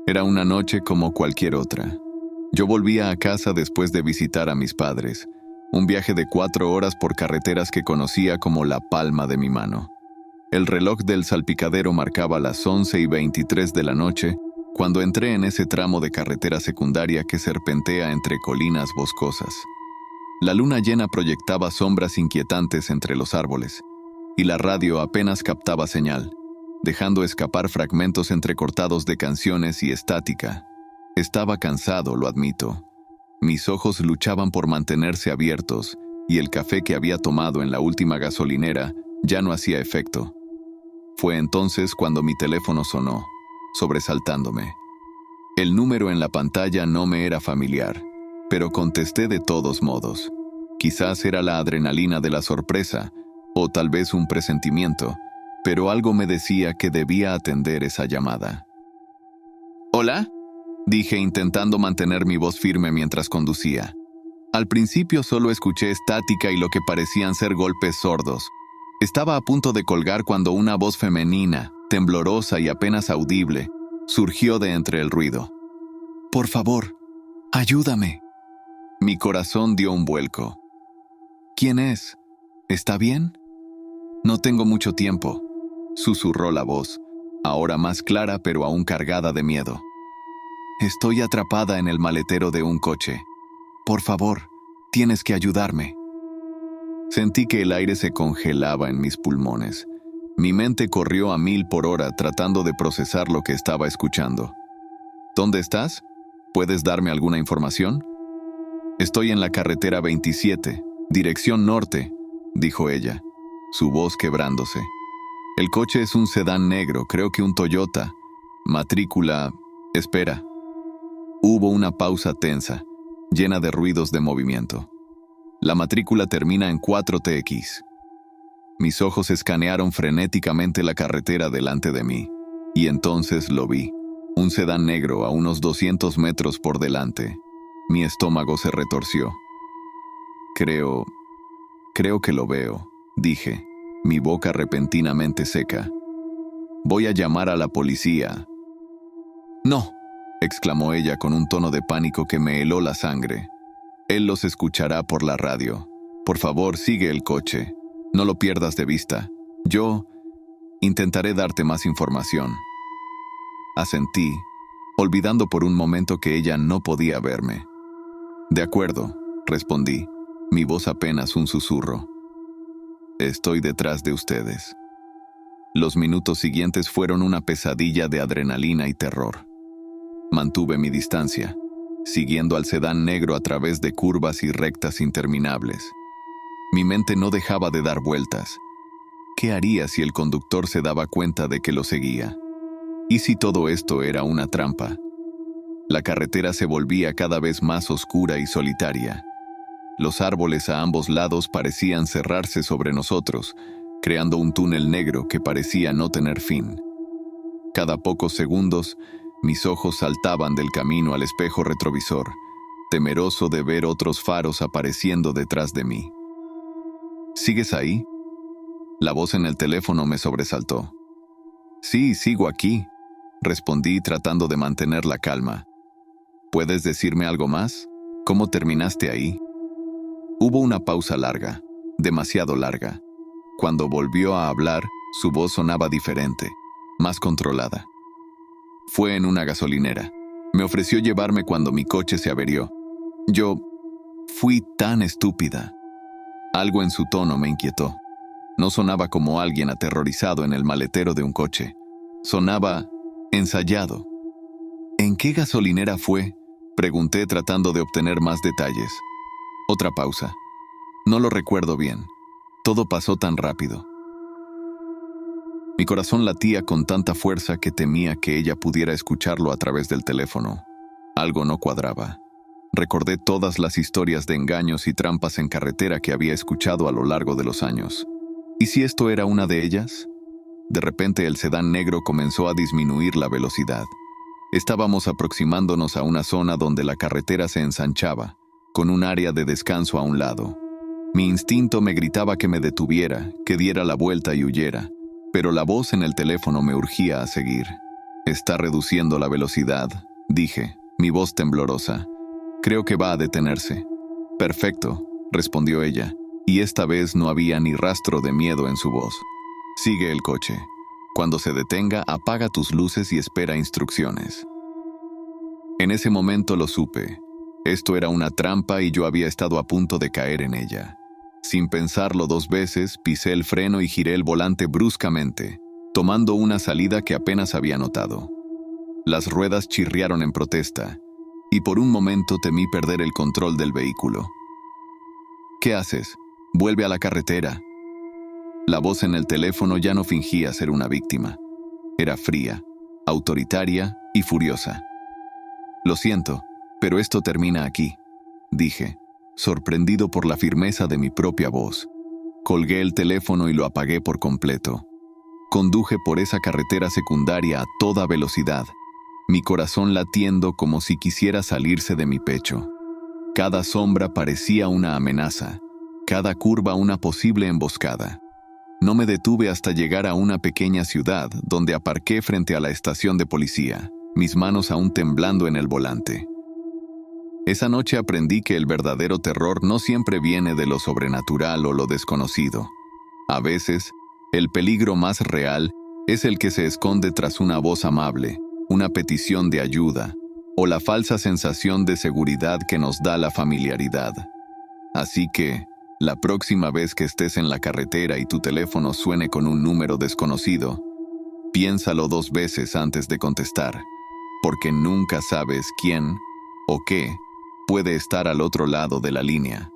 Era una noche como cualquier otra. Yo volvía a casa después de visitar a mis padres, un viaje de 4 horas por carreteras que conocía como la palma de mi mano. El reloj del salpicadero marcaba las 11:23 de la noche cuando entré en ese tramo de carretera secundaria que serpentea entre colinas boscosas. La luna llena proyectaba sombras inquietantes entre los árboles, y la radio apenas captaba señal, dejando escapar fragmentos entrecortados de canciones y estática. Estaba cansado, lo admito. Mis ojos luchaban por mantenerse abiertos, y el café que había tomado en la última gasolinera ya no hacía efecto. Fue entonces cuando mi teléfono sonó, sobresaltándome. El número en la pantalla no me era familiar, pero contesté de todos modos. Quizás era la adrenalina de la sorpresa, o tal vez un presentimiento, pero algo me decía que debía atender esa llamada. «¿Hola?», dije intentando mantener mi voz firme mientras conducía. Al principio solo escuché estática y lo que parecían ser golpes sordos. Estaba a punto de colgar cuando una voz femenina, temblorosa y apenas audible, surgió de entre el ruido. «Por favor, ayúdame». Mi corazón dio un vuelco. «¿Quién es? ¿Está bien?». «No tengo mucho tiempo», susurró la voz, ahora más clara pero aún cargada de miedo. «Estoy atrapada en el maletero de un coche. Por favor, tienes que ayudarme». Sentí que el aire se congelaba en mis pulmones. Mi mente corrió a 1000 por hora tratando de procesar lo que estaba escuchando. «¿Dónde estás? ¿Puedes darme alguna información?». «Estoy en la carretera 27, dirección norte», dijo ella, su voz quebrándose. «El coche es un sedán negro, creo que un Toyota. Matrícula... Espera». Hubo una pausa tensa, llena de ruidos de movimiento. «La matrícula termina en 4TX». Mis ojos escanearon frenéticamente la carretera delante de mí, y entonces lo vi, un sedán negro a unos 200 metros por delante. Mi estómago se retorció. Creo que lo veo», dije, mi boca repentinamente seca. «Voy a llamar a la policía». «No», exclamó ella con un tono de pánico que me heló la sangre. «Él los escuchará por la radio. Por favor, sigue el coche. No lo pierdas de vista. Yo intentaré darte más información». Asentí, olvidando por un momento que ella no podía verme. «De acuerdo», respondí, mi voz apenas un susurro. «Estoy detrás de ustedes». Los minutos siguientes fueron una pesadilla de adrenalina y terror. Mantuve mi distancia, siguiendo al sedán negro a través de curvas y rectas interminables. Mi mente no dejaba de dar vueltas. ¿Qué haría si el conductor se daba cuenta de que lo seguía? ¿Y si todo esto era una trampa? La carretera se volvía cada vez más oscura y solitaria. Los árboles a ambos lados parecían cerrarse sobre nosotros, creando un túnel negro que parecía no tener fin. Cada pocos segundos, mis ojos saltaban del camino al espejo retrovisor, temeroso de ver otros faros apareciendo detrás de mí. «¿Sigues ahí?». La voz en el teléfono me sobresaltó. «Sí, sigo aquí», respondí tratando de mantener la calma. «¿Puedes decirme algo más? ¿Cómo terminaste ahí?». Hubo una pausa larga, demasiado larga. Cuando volvió a hablar, su voz sonaba diferente, más controlada. «Fue en una gasolinera. Me ofreció llevarme cuando mi coche se averió. Yo fui tan estúpida». Algo en su tono me inquietó. No sonaba como alguien aterrorizado en el maletero de un coche. Sonaba ensayado. «¿En qué gasolinera fue?», pregunté tratando de obtener más detalles. Otra pausa. «No lo recuerdo bien. Todo pasó tan rápido». Mi corazón latía con tanta fuerza que temía que ella pudiera escucharlo a través del teléfono. Algo no cuadraba. Recordé todas las historias de engaños y trampas en carretera que había escuchado a lo largo de los años. ¿Y si esto era una de ellas? De repente el sedán negro comenzó a disminuir la velocidad. Estábamos aproximándonos a una zona donde la carretera se ensanchaba, con un área de descanso a un lado. Mi instinto me gritaba que me detuviera, que diera la vuelta y huyera, pero la voz en el teléfono me urgía a seguir. Está reduciendo la velocidad, dije, mi voz temblorosa. Creo que va a detenerse. Perfecto, respondió ella, y esta vez no había ni rastro de miedo en su voz. Sigue el coche. Cuando se detenga, apaga tus luces y espera instrucciones. En ese momento lo supe. Esto era una trampa y yo había estado a punto de caer en ella. Sin pensarlo 2 veces, pisé el freno y giré el volante bruscamente, tomando una salida que apenas había notado. Las ruedas chirriaron en protesta, y por un momento temí perder el control del vehículo. ¿Qué haces? Vuelve a la carretera. La voz en el teléfono ya no fingía ser una víctima. Era fría, autoritaria y furiosa. Lo siento, pero esto termina aquí, dije, sorprendido por la firmeza de mi propia voz. Colgué el teléfono y lo apagué por completo. Conduje por esa carretera secundaria a toda velocidad, mi corazón latiendo como si quisiera salirse de mi pecho. Cada sombra parecía una amenaza, cada curva una posible emboscada. No me detuve hasta llegar a una pequeña ciudad donde aparqué frente a la estación de policía, mis manos aún temblando en el volante. Esa noche aprendí que el verdadero terror no siempre viene de lo sobrenatural o lo desconocido. A veces, el peligro más real es el que se esconde tras una voz amable, una petición de ayuda, o la falsa sensación de seguridad que nos da la familiaridad. Así que, la próxima vez que estés en la carretera y tu teléfono suene con un número desconocido, piénsalo 2 veces antes de contestar, porque nunca sabes quién o qué puede estar al otro lado de la línea.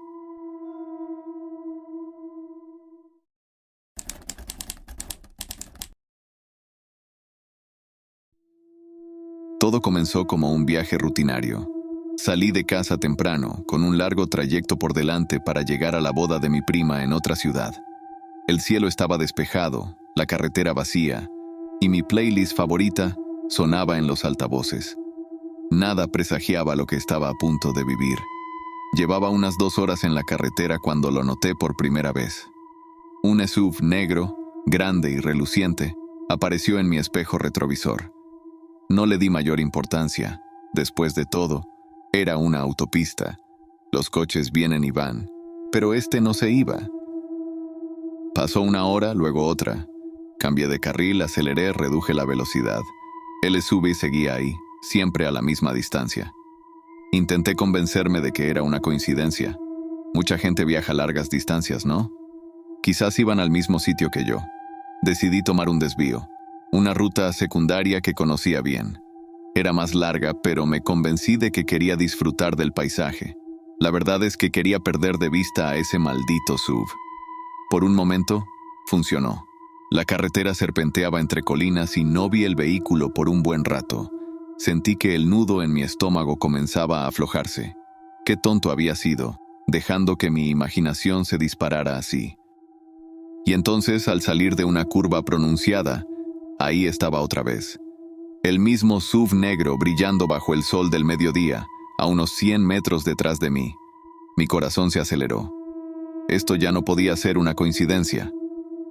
Todo comenzó como un viaje rutinario. Salí de casa temprano, con un largo trayecto por delante para llegar a la boda de mi prima en otra ciudad. El cielo estaba despejado, la carretera vacía, y mi playlist favorita sonaba en los altavoces. Nada presagiaba lo que estaba a punto de vivir. Llevaba unas 2 horas en la carretera cuando lo noté por primera vez. Un SUV negro, grande y reluciente, apareció en mi espejo retrovisor. No le di mayor importancia. Después de todo, era una autopista. Los coches vienen y van, pero este no se iba. Pasó 1 hora, luego otra. Cambié de carril, aceleré, reduje la velocidad. El SUV seguía ahí, siempre a la misma distancia. Intenté convencerme de que era una coincidencia. Mucha gente viaja largas distancias, ¿no? Quizás iban al mismo sitio que yo. Decidí tomar un desvío, una ruta secundaria que conocía bien. Era más larga, pero me convencí de que quería disfrutar del paisaje. La verdad es que quería perder de vista a ese maldito SUV. Por un momento, funcionó. La carretera serpenteaba entre colinas y no vi el vehículo por un buen rato. Sentí que el nudo en mi estómago comenzaba a aflojarse. Qué tonto había sido, dejando que mi imaginación se disparara así. Y entonces, al salir de una curva pronunciada, ahí estaba otra vez. El mismo SUV negro brillando bajo el sol del mediodía, a unos 100 metros detrás de mí. Mi corazón se aceleró. Esto ya no podía ser una coincidencia.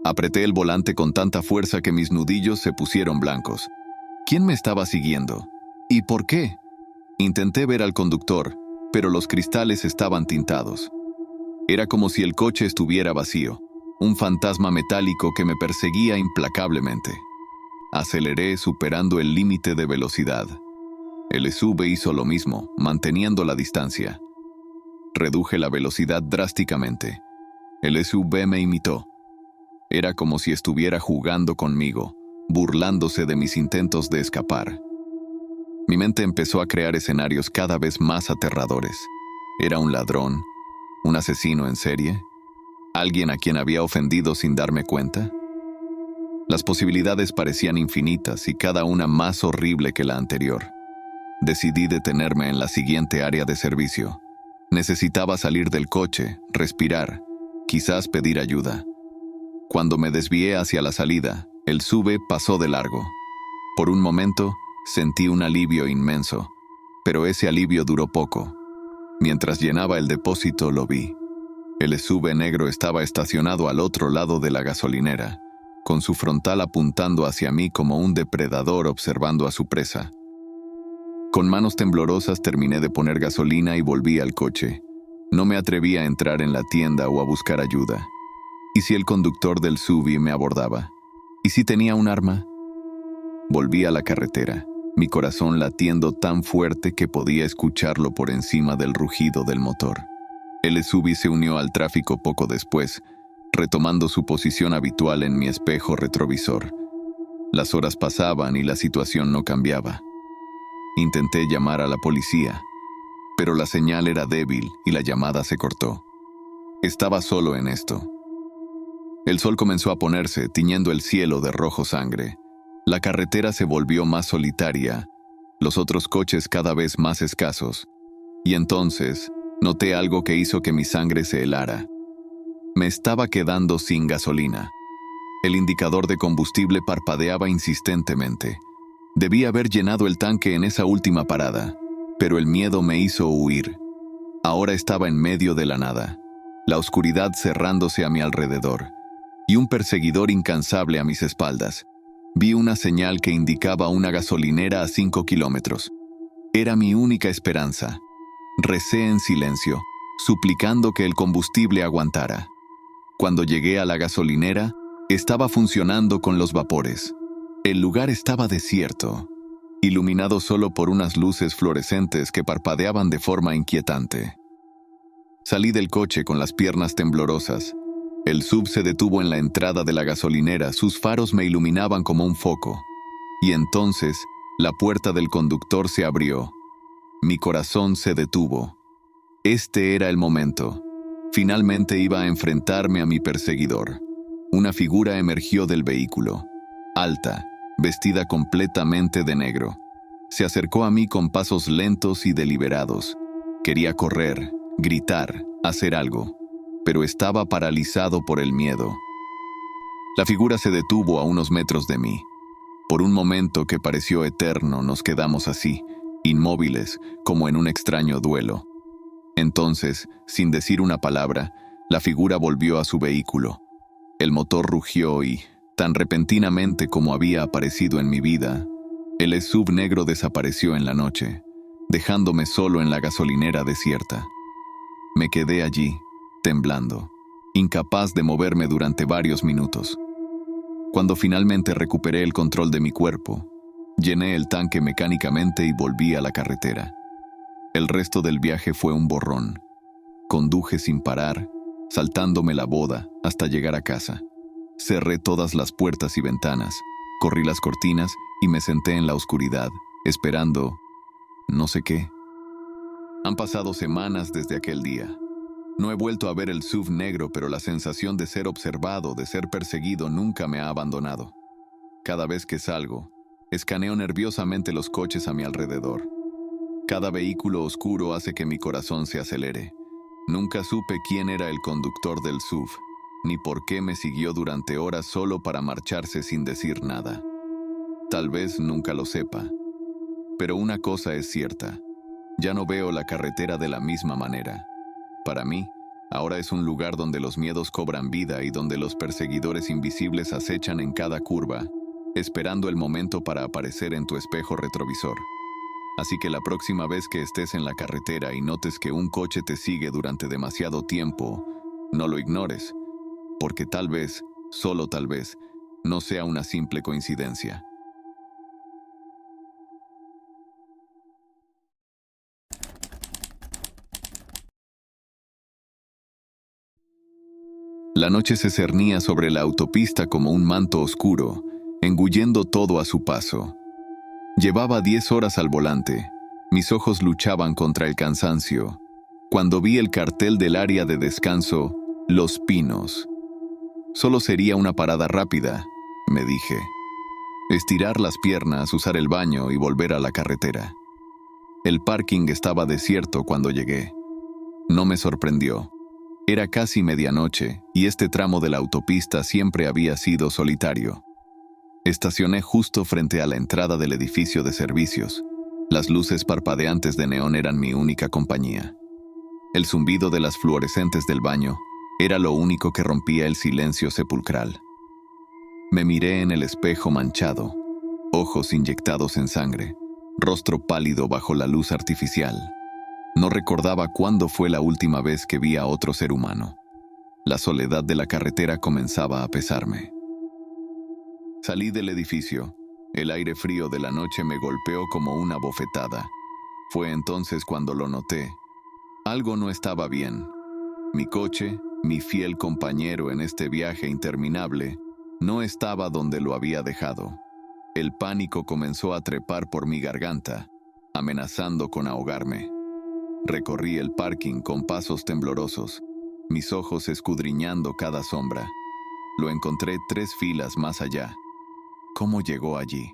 Apreté el volante con tanta fuerza que mis nudillos se pusieron blancos. ¿Quién me estaba siguiendo? ¿Y por qué? Intenté ver al conductor, pero los cristales estaban tintados. Era como si el coche estuviera vacío, un fantasma metálico que me perseguía implacablemente. Aceleré superando el límite de velocidad. El SUV hizo lo mismo, manteniendo la distancia. Reduje la velocidad drásticamente. El SUV me imitó. Era como si estuviera jugando conmigo, burlándose de mis intentos de escapar. Mi mente empezó a crear escenarios cada vez más aterradores. ¿Era un ladrón? ¿Un asesino en serie? ¿Alguien a quien había ofendido sin darme cuenta? Las posibilidades parecían infinitas y cada una más horrible que la anterior. Decidí detenerme en la siguiente área de servicio. Necesitaba salir del coche, respirar, quizás pedir ayuda. Cuando me desvié hacia la salida, el SUV pasó de largo. Por un momento, sentí un alivio inmenso, pero ese alivio duró poco. Mientras llenaba el depósito, lo vi. El SUV negro estaba estacionado al otro lado de la gasolinera. con su frontal apuntando hacia mí como un depredador observando a su presa. Con manos temblorosas terminé de poner gasolina y volví al coche. No me atreví a entrar en la tienda o a buscar ayuda. ¿Y si el conductor del SUV me abordaba? ¿Y si tenía un arma? Volví a la carretera, mi corazón latiendo tan fuerte que podía escucharlo por encima del rugido del motor. El SUV se unió al tráfico poco después, retomando su posición habitual en mi espejo retrovisor. Las horas pasaban y la situación no cambiaba. Intenté llamar a la policía, pero la señal era débil y la llamada se cortó. Estaba solo en esto. El sol comenzó a ponerse, tiñendo el cielo de rojo sangre. La carretera se volvió más solitaria, los otros coches cada vez más escasos. Y entonces, noté algo que hizo que mi sangre se helara. Me estaba quedando sin gasolina. El indicador de combustible parpadeaba insistentemente. Debí haber llenado el tanque en esa última parada, pero el miedo me hizo huir. Ahora estaba en medio de la nada, la oscuridad cerrándose a mi alrededor, y un perseguidor incansable a mis espaldas. Vi una señal que indicaba una gasolinera a 5 kilómetros. Era mi única esperanza. Recé en silencio, suplicando que el combustible aguantara. Cuando llegué a la gasolinera, estaba funcionando con los vapores. El lugar estaba desierto, iluminado solo por unas luces fluorescentes que parpadeaban de forma inquietante. Salí del coche con las piernas temblorosas. El SUV se detuvo en la entrada de la gasolinera, sus faros me iluminaban como un foco. Y entonces, la puerta del conductor se abrió. Mi corazón se detuvo. Este era el momento. Finalmente iba a enfrentarme a mi perseguidor. Una figura emergió del vehículo, alta, vestida completamente de negro. Se acercó a mí con pasos lentos y deliberados. Quería correr, gritar, hacer algo, pero estaba paralizado por el miedo. La figura se detuvo a unos metros de mí. Por un momento que pareció eterno, nos quedamos así, inmóviles, como en un extraño duelo. Entonces, sin decir una palabra, la figura volvió a su vehículo. El motor rugió y, tan repentinamente como había aparecido en mi vida, el SUV negro desapareció en la noche, dejándome solo en la gasolinera desierta. Me quedé allí, temblando, incapaz de moverme durante varios minutos. Cuando finalmente recuperé el control de mi cuerpo, llené el tanque mecánicamente y volví a la carretera. El resto del viaje fue un borrón. Conduje sin parar, saltándome la boda hasta llegar a casa. Cerré todas las puertas y ventanas, corrí las cortinas y me senté en la oscuridad, esperando no sé qué. Han pasado semanas desde aquel día. No he vuelto a ver el SUV negro, pero la sensación de ser observado, de ser perseguido, nunca me ha abandonado. Cada vez que salgo, escaneo nerviosamente los coches a mi alrededor. Cada vehículo oscuro hace que mi corazón se acelere. Nunca supe quién era el conductor del SUV, ni por qué me siguió durante horas solo para marcharse sin decir nada. Tal vez nunca lo sepa. Pero una cosa es cierta, ya no veo la carretera de la misma manera. Para mí, ahora es un lugar donde los miedos cobran vida y donde los perseguidores invisibles acechan en cada curva, esperando el momento para aparecer en tu espejo retrovisor. Así que la próxima vez que estés en la carretera y notes que un coche te sigue durante demasiado tiempo, no lo ignores, porque tal vez, solo tal vez, no sea una simple coincidencia. La noche se cernía sobre la autopista como un manto oscuro, engullendo todo a su paso. Llevaba 10 horas al volante. Mis ojos luchaban contra el cansancio. Cuando vi el cartel del área de descanso, Los Pinos. Solo sería una parada rápida, me dije. Estirar las piernas, usar el baño y volver a la carretera. El parking estaba desierto cuando llegué. No me sorprendió. Era casi medianoche y este tramo de la autopista siempre había sido solitario. Estacioné justo frente a la entrada del edificio de servicios. Las luces parpadeantes de neón eran mi única compañía. El zumbido de las fluorescentes del baño era lo único que rompía el silencio sepulcral. Me miré en el espejo manchado, ojos inyectados en sangre, rostro pálido bajo la luz artificial. No recordaba cuándo fue la última vez que vi a otro ser humano. La soledad de la carretera comenzaba a pesarme. Salí del edificio. El aire frío de la noche me golpeó como una bofetada. Fue entonces cuando lo noté. Algo no estaba bien. Mi coche, mi fiel compañero en este viaje interminable, no estaba donde lo había dejado. El pánico comenzó a trepar por mi garganta, amenazando con ahogarme. Recorrí el parking con pasos temblorosos, mis ojos escudriñando cada sombra. Lo encontré 3 filas más allá. ¿Cómo llegó allí?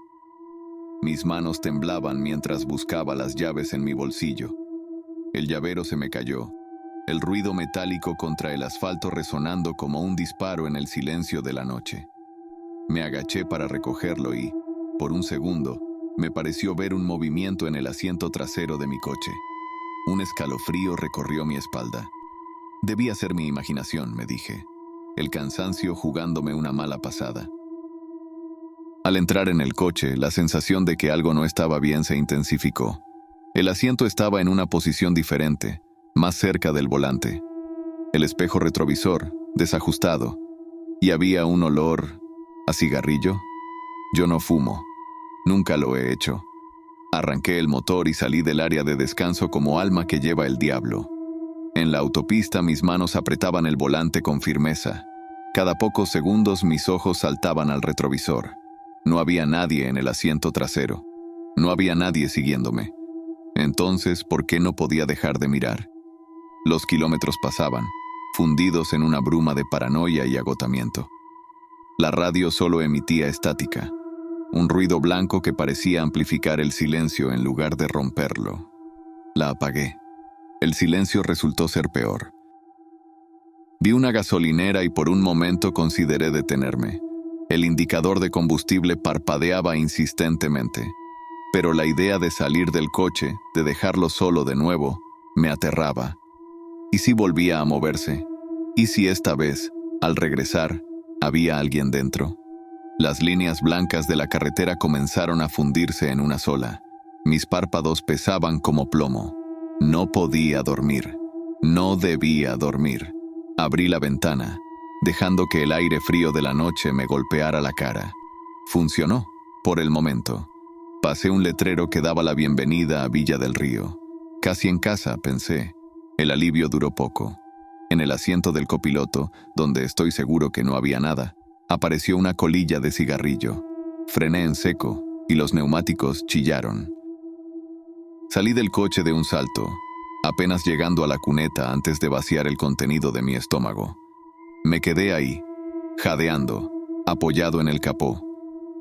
Mis manos temblaban mientras buscaba las llaves en mi bolsillo. El llavero se me cayó, el ruido metálico contra el asfalto resonando como un disparo en el silencio de la noche. Me agaché para recogerlo y, por un segundo, me pareció ver un movimiento en el asiento trasero de mi coche. Un escalofrío recorrió mi espalda. Debía ser mi imaginación, me dije. El cansancio jugándome una mala pasada. Al entrar en el coche, la sensación de que algo no estaba bien se intensificó. El asiento estaba en una posición diferente, más cerca del volante. El espejo retrovisor, desajustado. Y había un olor a cigarrillo. Yo no fumo. Nunca lo he hecho. Arranqué el motor y salí del área de descanso como alma que lleva el diablo. En la autopista mis manos apretaban el volante con firmeza. Cada pocos segundos mis ojos saltaban al retrovisor. No había nadie en el asiento trasero. No había nadie siguiéndome. Entonces, ¿por qué no podía dejar de mirar? Los kilómetros pasaban, fundidos en una bruma de paranoia y agotamiento. La radio solo emitía estática, un ruido blanco que parecía amplificar el silencio en lugar de romperlo. La apagué. El silencio resultó ser peor. Vi una gasolinera y por un momento consideré detenerme. El indicador de combustible parpadeaba insistentemente, pero la idea de salir del coche, de dejarlo solo de nuevo, me aterraba. ¿Y si volvía a moverse? ¿Y si esta vez, al regresar, había alguien dentro? Las líneas blancas de la carretera comenzaron a fundirse en una sola. Mis párpados pesaban como plomo. No podía dormir. No debía dormir. Abrí la ventana, dejando que el aire frío de la noche me golpeara la cara. Funcionó, por el momento. Pasé un letrero que daba la bienvenida a Villa del Río. Casi en casa, pensé. El alivio duró poco. En el asiento del copiloto, donde estoy seguro que no había nada, apareció una colilla de cigarrillo. Frené en seco y los neumáticos chillaron. Salí del coche de un salto, apenas llegando a la cuneta antes de vaciar el contenido de mi estómago. Me quedé ahí, jadeando, apoyado en el capó.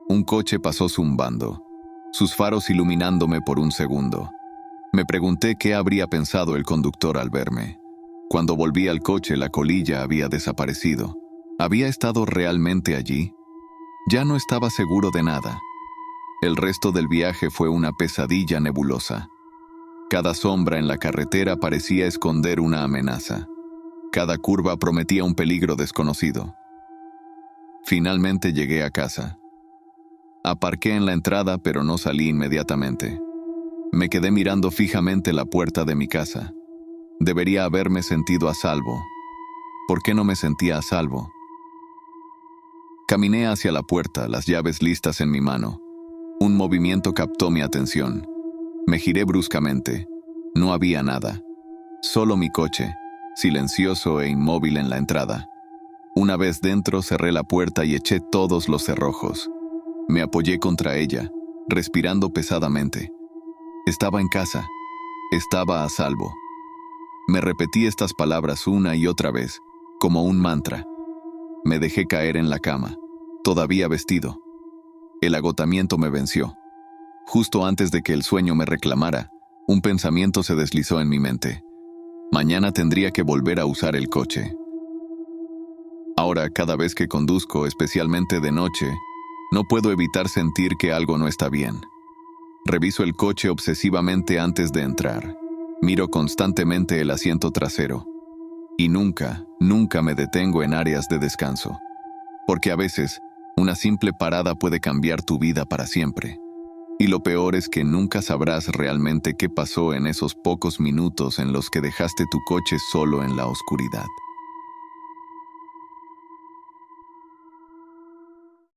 Un coche pasó zumbando, sus faros iluminándome por un segundo. Me pregunté qué habría pensado el conductor al verme. Cuando volví al coche, la colilla había desaparecido. ¿Había estado realmente allí? Ya no estaba seguro de nada. El resto del viaje fue una pesadilla nebulosa. Cada sombra en la carretera parecía esconder una amenaza. Cada curva prometía un peligro desconocido. Finalmente llegué a casa. Aparqué en la entrada, pero no salí inmediatamente. Me quedé mirando fijamente la puerta de mi casa. Debería haberme sentido a salvo. ¿Por qué no me sentía a salvo? Caminé hacia la puerta, las llaves listas en mi mano. Un movimiento captó mi atención. Me giré bruscamente. No había nada. Solo mi coche, silencioso e inmóvil en la entrada. Una vez dentro, cerré la puerta y eché todos los cerrojos. Me apoyé contra ella, respirando pesadamente. Estaba en casa. Estaba a salvo. Me repetí estas palabras una y otra vez, como un mantra. Me dejé caer en la cama, todavía vestido. El agotamiento me venció. Justo antes de que el sueño me reclamara, un pensamiento se deslizó en mi mente. Mañana tendría que volver a usar el coche. Ahora, cada vez que conduzco, especialmente de noche, no puedo evitar sentir que algo no está bien. Reviso el coche obsesivamente antes de entrar. Miro constantemente el asiento trasero. Y nunca me detengo en áreas de descanso. Porque a veces, Una simple parada puede cambiar tu vida para siempre. Y lo peor es que nunca sabrás realmente qué pasó en esos pocos minutos en los que dejaste tu coche solo en la oscuridad.